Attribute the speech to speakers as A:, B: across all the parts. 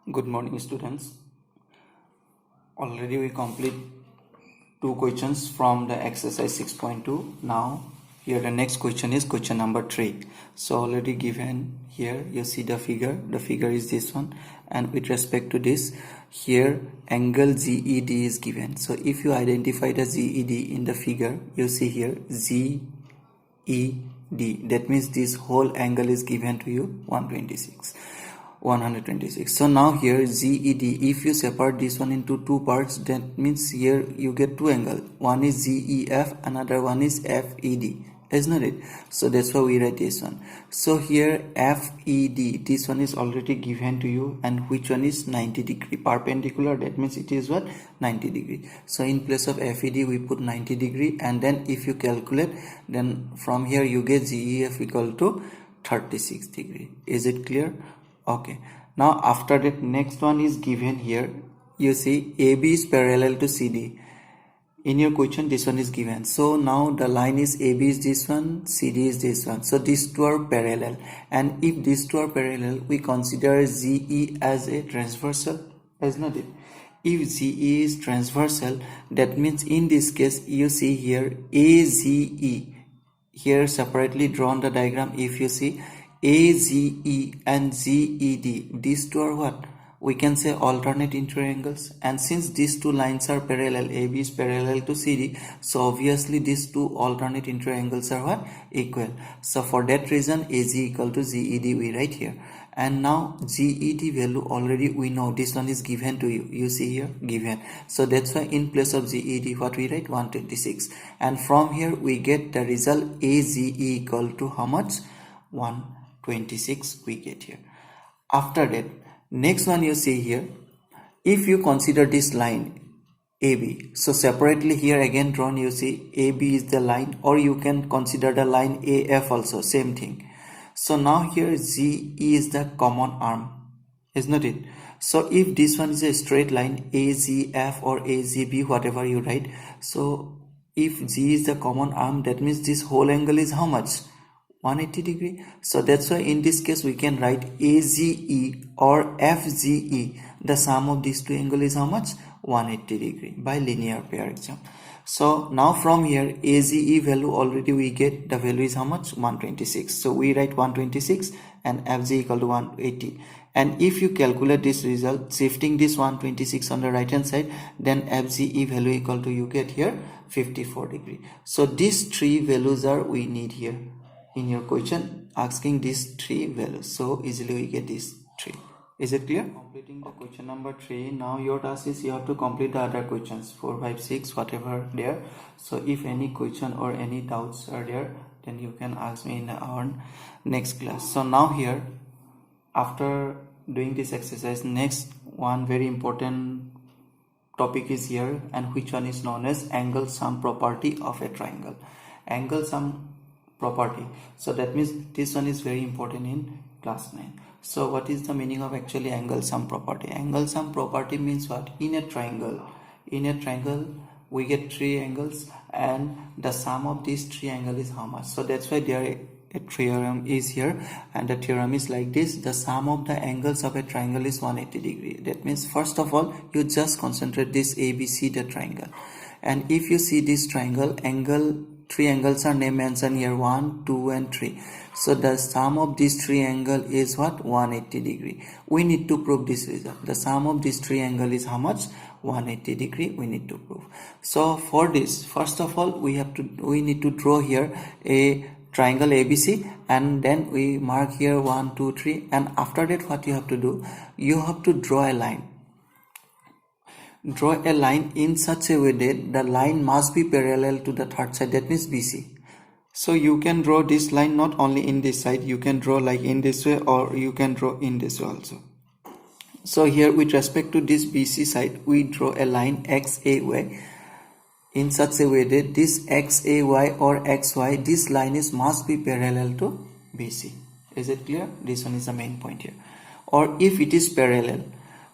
A: Good morning, students. Already we complete two questions from the exercise 6.2. Now here the next question is question number 3. So already given here, you see the figure. The figure is this one, and with respect to this, here angle ZED is given. So if you identify the ZED in the figure, you see here ZED. That means this whole angle is given to you 126. So now here ZED, if you separate this one into two parts, that means here you get two angles. One is ZEF, another one is FED, isn't it? So that's why we write this one. So here FED, this one is already given to you, and which one is 90 degree perpendicular. That means it is what, 90 degree. So in place of FED we put 90 degree, and then if you calculate, then from here you get ZEF equal to 36 degree. Is it clear? Okay, now after that, next one is given here. You see AB is parallel to CD. In your question this one is given. So now the line is AB is this one, CD is this one. So these two are parallel, and if these two are parallel, we consider ZE as a transversal, is not it? If ZE is transversal, that means in this case you see here AZE, here separately drawn the diagram. If you see AZE and ZED, these two are what? We can say alternate interior angles, and since these two lines are parallel, AB is parallel to CD, so obviously these two alternate interior angles are what? Equal. So for that reason AZ equal to ZED we write here. And now ZED value already we know, this one is given to you. You see here given. So that's why in place of ZED what we write? 126. And from here we get the result AZE equal to how much? 126 we get here. After that, next one you see here, if you consider this line AB, so separately here again drawn, you see AB is the line, or you can consider the line AF also, same thing. So now here ZE is the common arm, is not it? So if this one is a straight line, AZF or AZB, whatever you write, so if Z is the common arm, that means this whole angle is how much? 180 degree. So that's why in this case we can write AZE or FZE, the sum of these two angles is how much? 180 degree by linear pair exam. So now from here AZE value already we get, the value is how much? 126. So we write 126 and FZ equal to 180. And if you calculate this result, shifting this 126 on the right hand side, then FZE value equal to, you get here 54 degree. So these three values are we need here. In your question asking these three values, so easily we get these three. Is it clear? Completing the question number 3. Now your task is you have to complete the other questions 4, 5, 6, whatever there. So if any question or any doubts are there, then you can ask me in our next class. So now here, after doing this exercise, next one very important topic is here, and which one is known as angle sum property of a triangle. Angle sum property, so that means this one is very important in class 9. So what is the meaning of actually angle sum property? Angle sum property means what? In a triangle we get three angles, and the sum of these three angles is how much? So that's why there a theorem is here, and the theorem is like this: the sum of the angles of a triangle is 180 degree. That means first of all you just concentrate this ABC, the triangle, and if you see this triangle, three angles are named mentioned here, 1, 2 and 3. So the sum of these three angles is what? 180 degree. We need to prove this result. The sum of these three angles is how much? 180 degree we need to prove. So for this, first of all we need to draw here a triangle ABC, and then we mark here 1, 2, 3, and after that what you have to do? You have to draw a line. Draw a line in such a way that the line must be parallel to the third side, that means BC. So you can draw this line not only in this side, you can draw like in this way, or you can draw in this way also. So here with respect to this BC side, we draw a line XAY in such a way that this XAY or XY, this line must be parallel to BC. Is it clear? This one is the main point here. Or if it is parallel,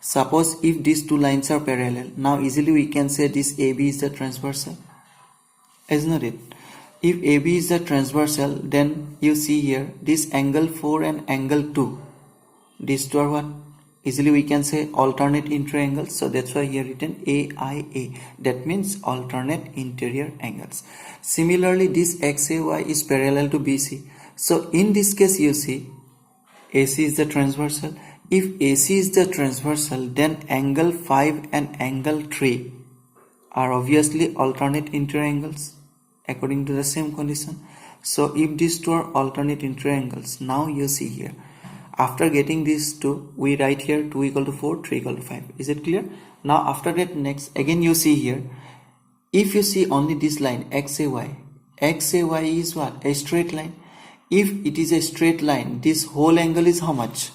A: suppose if these two lines are parallel, now easily we can say this AB is the transversal, isn't it? If AB is the transversal, then you see here this angle 4 and angle 2, these two are what? easily we can say alternate interior angles. So that's why here written AIA, that means alternate interior angles. Similarly, this XAY is parallel to BC. So in this case you see AC is the transversal. If AC is the transversal, then angle 5 and angle 3 are obviously alternate interior angles according to the same condition. So if these two are alternate interior angles, now you see here, after getting these two, we write here 2 equal to 4, 3 equal to 5. Is it clear? Now after that, next again you see here, if you see only this line XAY, XAY is what? A straight line. If it is a straight line, this whole angle is how much?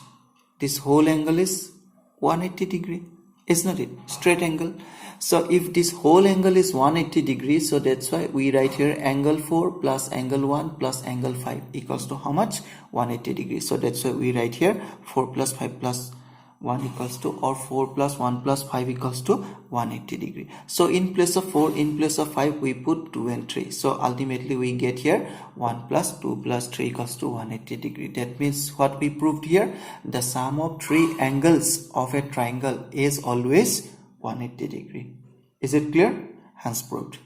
A: This whole angle is 180 degree. Is not it? Straight angle. So if this whole angle is 180 degrees, so that's why we write here angle 4 plus angle 1 plus angle 5 equals to how much? 180 degrees. So that's why we write here 4 plus 5 plus 1 equals to, or 4 plus 1 plus 5 equals to 180 degree. So in place of 4, in place of 5, we put 2 and 3. So ultimately we get here 1 plus 2 plus 3 equals to 180 degree. That means what we proved here, the sum of three angles of a triangle is always 180 degree. Is it clear? Hence proved.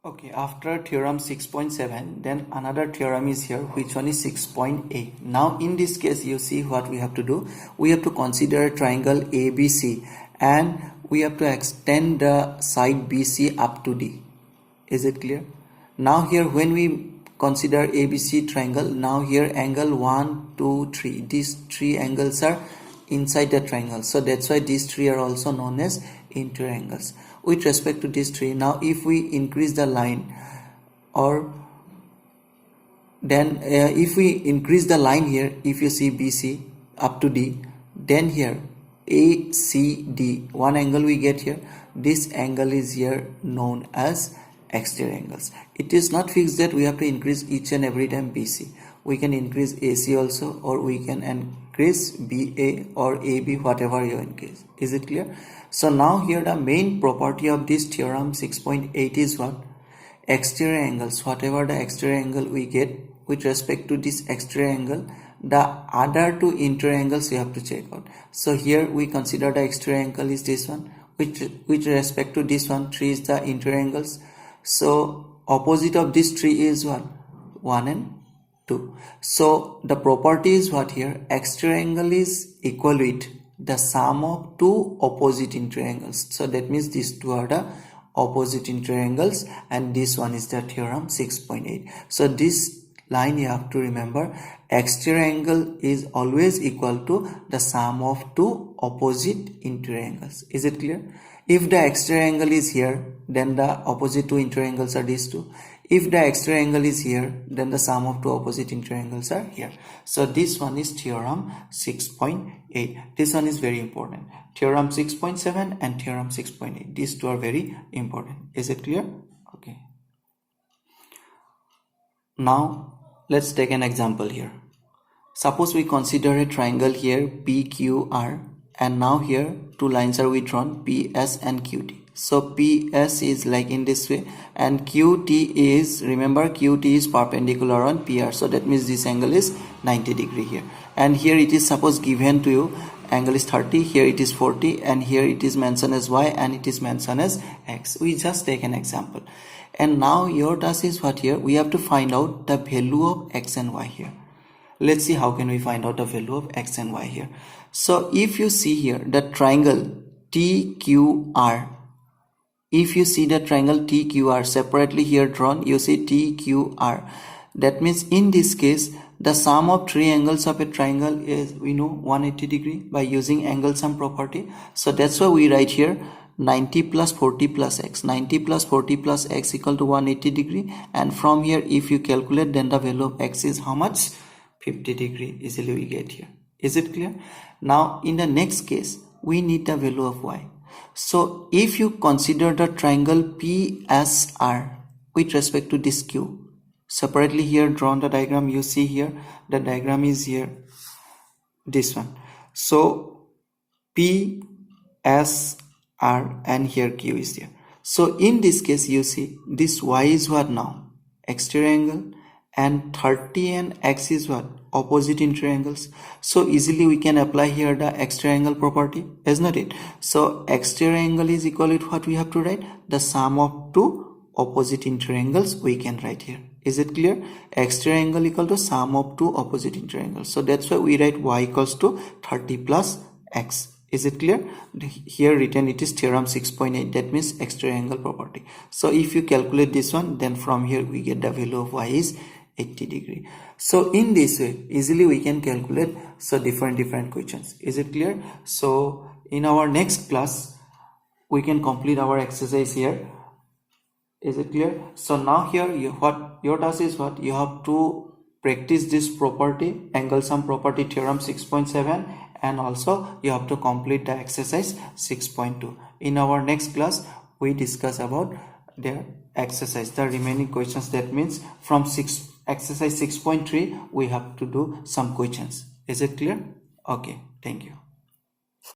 A: Okay, after theorem 6.7, then another theorem is here, which one is 6.8. Now in this case you see what we have to do. We have to consider a triangle ABC and we have to extend the side BC up to D. Is it clear? Now here when we consider ABC triangle, now here angle 1, 2, 3, these three angles are inside the triangle. So that's why these three are also known as interior angles. With respect to these three, now if we increase the line, or then if we increase the line here, if you see BC up to D, then here ACD, one angle we get here, this angle is here known as exterior angles. It is not fixed that we have to increase each and every time BC. We can increase AC also, or we can increase BA or AB, whatever you increase. Is it clear? So now here the main property of this theorem 6.8 is what? Exterior angles. Whatever the exterior angle we get, with respect to this exterior angle, the other two interior angles you have to check out. So here we consider the exterior angle is this one. With respect to this one, 3 is the interior angles. So opposite of this 3 is what? 1 and 2. So the property is what here? Exterior angle is equal with the sum of two opposite interior angles. So that means these two are the opposite interior angles, and this one is the theorem 6.8. So this line you have to remember, exterior angle is always equal to the sum of two opposite interior angles. Is it clear? If the exterior angle is here, then the opposite two interior angles are these two. If the exterior angle is here, then the sum of two opposite interior angles are here. So this one is theorem 6.8. This one is very important. Theorem 6.7 and theorem 6.8. These two are very important. Is it clear? Okay. Now let's take an example here. Suppose we consider a triangle here PQR, and now here two lines are withdrawn, PS and QT. So PS is like in this way, and QT is, remember QT is perpendicular on PR. So that means this angle is 90 degree here. And here it is suppose given to you, angle is 30, here it is 40, and here it is mentioned as Y and it is mentioned as X. We just take an example. And now your task is what here? We have to find out the value of X and Y here. Let's see how can we find out the value of X and Y here. So if you see here the triangle TQR, if you see the triangle TQR separately here drawn, you see TQR. That means in this case, the sum of three angles of a triangle is, we know, 180 degree by using angle sum property. So that's why we write here 90 plus 40 plus X. 90 plus 40 plus X equal to 180 degree. And from here, if you calculate, then the value of X is how much? 50 degree. Easily we get here. Is it clear? Now in the next case, we need the value of Y. So if you consider the triangle PSR with respect to this Q, separately here drawn the diagram, you see here the diagram is here, this one. So PSR and here Q is there. So in this case you see this Y is what now? Exterior angle, and 30 and x is what? Opposite in triangles. So easily we can apply here the x triangle property, is not it? So x triangle is equal to what we have to write? The sum of two opposite in triangles we can write here. Is it clear? X triangle equal to sum of two opposite in triangles. So that's why we write y equals to 30 plus x. Is it clear? Here written it is theorem 6.8, that means x triangle property. So if you calculate this one, then from here we get the value of y is 80 degree. So in this way easily we can calculate so different questions. Is it clear? So in our next class we can complete our exercise here. Is it clear? So now here what your task is, what you have to practice this property, angle sum property theorem 6.7, and also you have to complete the exercise 6.2. In our next class we discuss about the exercise, the remaining questions. That means from exercise 6.3 we have to do some questions. Is it clear? Okay, thank you.